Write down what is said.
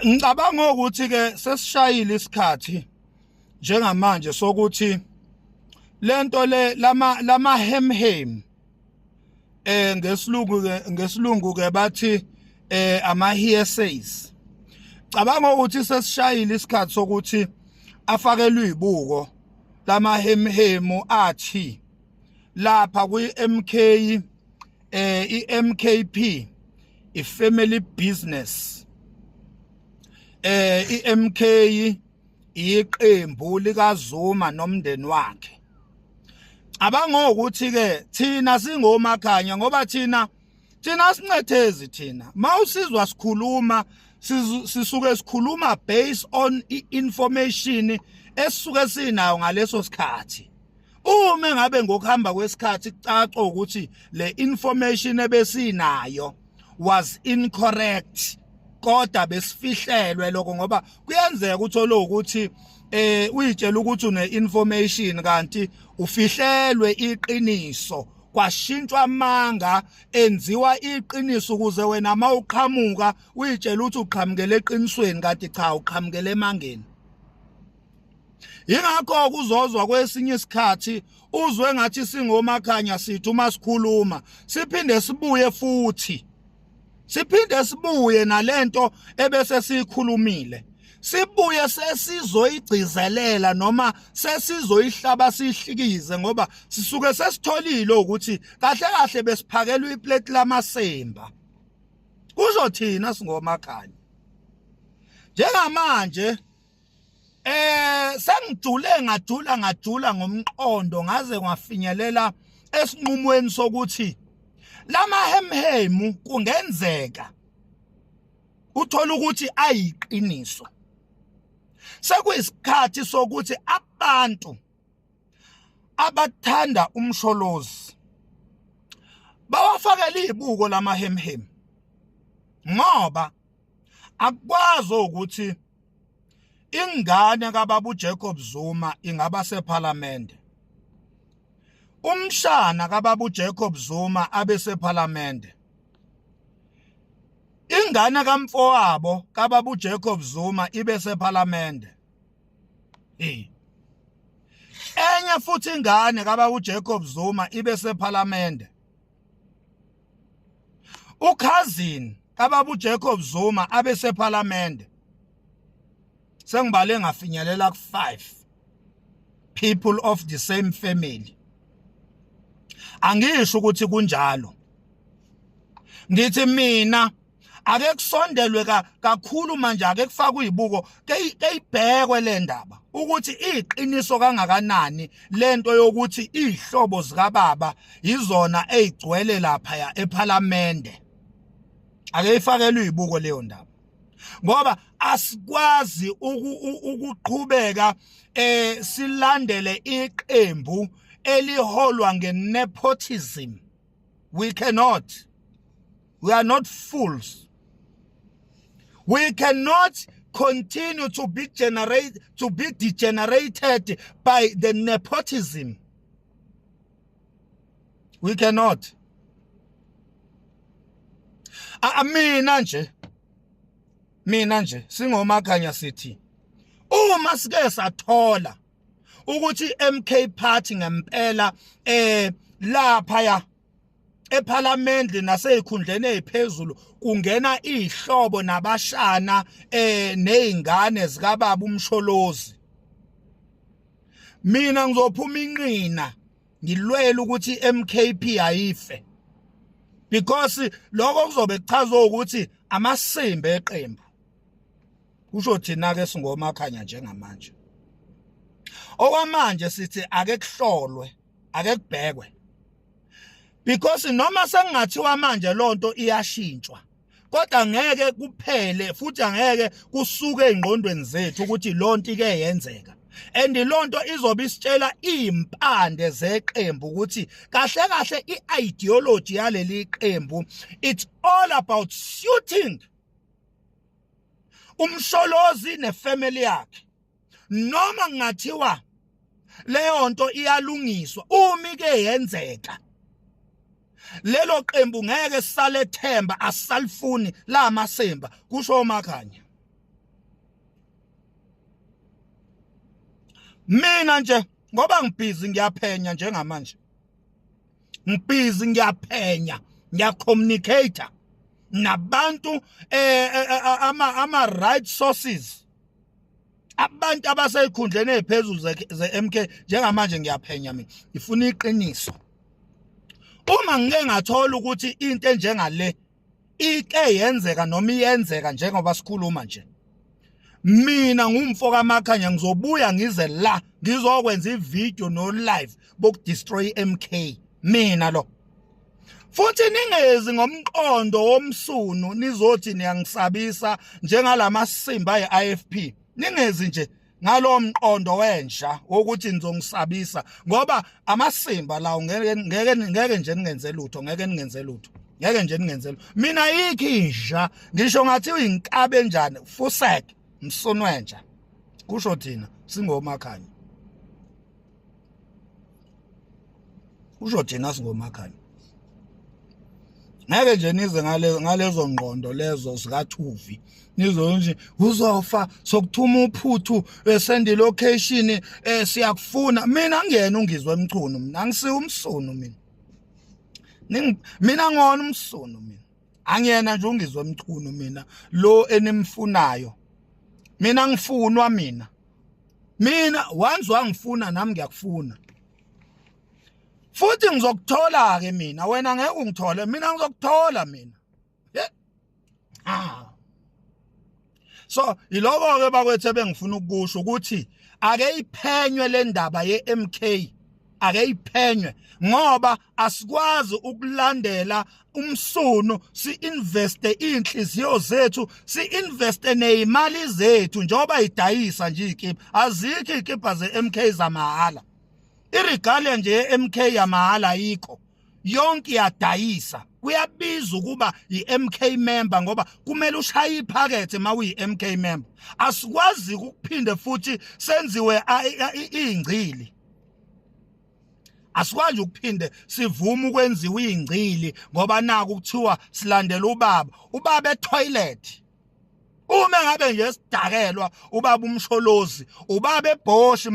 Ngicabanga ukuthi ke sesishayile isikhathi njengamanje sokuthi lento lama hemhem ngesilungu ke bathi ama hearsays. Cabanga ukuthi sesishayile isikhathi sokuthi afakelwe izibuko lama hemhemu athi lapha kwi MK iMKP ifamily business iMK iqembu likaZuma nomndeni wakhe. Cabanga ukuthi ke thina singomakhanya ngoba thina sincethezi thina mawusizwa sikhuluma sisuke sikhuluma based on information esisuke sinayo ngaleso sikhathi. Uma ngabe ngokuhamba kwesikhathi kucaca ukuthi le information ebesinayo was incorrect kodwa besifihlelwe lokho ngoba kuyenzeka uthola ukuthi uyitshela ukuthi une information kanti ufihlelwe iqiniso kwashintshwa amanga enziwa iqiniso ukuze wena mawuqhamuka uyitshela ukuthi uqhamukele eqinisweni kanti cha uqhamukele emangeni. Yingakho kuzozwa kwesinye isikhathi uzwe ngathi singomakhanya sithi uma sikhuluma siphinde sibuye futhi sibuye nalento ebese sikhulumile sibuye sesizoyigcizelela noma sesizoyihlaba sihlikize ngoba sisuke sesitholile ukuthi kahle besiphakelwe iplate lamasemba. Kusho thina singomakhanya njengamanje sengijule ngadula ngomqondo ngaze ngafinyelela esinqumweni sokuthi lama hemhemu kungenzeka uthola ukuthi ayiqiniso. Sekuyisikhathi sokuthi abantu abathanda umsholozi bawafakele izibuko lama hemhem ngoba akwazi ukuthi ingane kaBaba uJacob Zuma ingaba seParliament. Umshana kaBaba uJacob Zuma abeseParliament. Ingane kamfowabo kaBaba uJacob Zuma ibeseParliament. Enye futhi ingane kaBaba uJacob Zuma ibeseParliament. Ukhazini kaBaba uJacob Zuma abeseParliament. Sengibale ngafinyelela ku5 people of the same family. Angisho ukuthi kunjalo. Ngithi mina ake kusondelwe kakhulu manje ake kufakwe izibuko keyibhekwe le ndaba ukuthi iqiniso kangakanani lento yokuthi izihlobo zika baba izona ezigcwele lapha eParliament. Ake ifakelwe izibuko leyo ndaba. Ngoba asikwazi ukuqhubeka silandele iqembu eliholwa ngenepotism. We cannot. We are not fools. We cannot continue to be degenerated by the nepotism. We cannot. Mina nje singomakhanya sithi uma sike sathola ukuthi MK party ngempela lapha ya eParliament nasezikhundleni eziphezulu kungena izihlobo nabashana nezingane zika baba umsholozi. Mina ngizophuma inqina ngilwela ukuthi MKP ayife because lokho kuzobe kuchaza ukuthi amasimbe eqembu. Kusho thina ke singomakhanya njengamanje. Okwamanje sithi ake kuhlolwe, ake kubhekwe. Because noma sengathiwa manje lonto iyashintshwa. Kodwa ngeke kuphele futhi angeke kusuke ezingqondweni zethu ukuthi lonto ike yenzeka. And lonto izobe isitshela impande zeqembu ukuthi kahle ideology yaleli qembu it's all about shooting umsholozi nefamily yakhe. Noma ngathiwa leyo nto iyalungiswa uma ke yenzeka, lelo qembu ngeke sale themba asalifuni la Masimba, kusho uMakhanya. Mina nje ngoba ngibhizi ngiyaphenya njengamanje, ngibhizi ngiyaphenya, ngiyacommunicate nabantu ama right sources, abantu abaseyikhundleni eziphezulu ze-MK. Njengamanje ngiyaphenya mina, ngifuna iqiniso. Uma ngike ngathola ukuthi into enjengale ike yenzeka noma iyenzeka njengoba sikhuluma nje, mina ngumfo kaMakhanya ngizobuya ngize la ngizokwenza ivideo no live bokudestroy MK mina lo. Futhi ningezi ngomqondo womsunu nizothi niyangisabisa njengalama Simba ye-IFP. Ningezi nje ngalo mqondo wensha ukuthi nizongisabisa ngoba amasimba lawo ngeke nje ningenze lutho, ngeke ningenze lutho, ngeke nje ningenze lutho. Mina ikhinja ngisho ngathi uyinkabe njani fuseke msunu wentsha, kusho thina singoMakhanya, kusho thina singoMakhanya. Ngeke nje nize ngalezo ngqondo lezo zikaThuvi nizo nje uzofa sokuthuma uphuthu send location siyakufuna. Mina ngiyena ungizwe emchuno, mina angisiwe umsunu mina. Mina ngona umsunu mina, angiyena nje ungizwe emchuno mina lo enimfunayo. Mina ngifunwa mina once wangifuna nami ngiyakufuna. Futhi ngizokuthola ke mina, wena ngeke ungithole, mina ngizokuthola mina. So iloko ke bakwethu bengifuna ukusho ukuthi ake iphenywe le ndaba ye-MK, ake iphenywe ngoba asikwazi ukulandela umsunu si-investe inhliziyo zethu, si-investe nezimali zethu njengoba idayisa nje ikipa. Azikho ikipa ze-MK zamahala. Irigale nje ye-MK yamahala ayikho, yonke iyadayisa. Kuyabiza ukuba i-MK member ngoba kumele ushaye iphakethe uma uyi-MK member. Asikwazi ukuphinde futhi senziwe ingcili, asikwazi ukuphinde sivume ukwenziwa ingcili ngoba naku kuthiwa silandela ubaba etoilet. Uma ngabe nje sidakelwa ubaba umsholozi, ubaba ebhoshi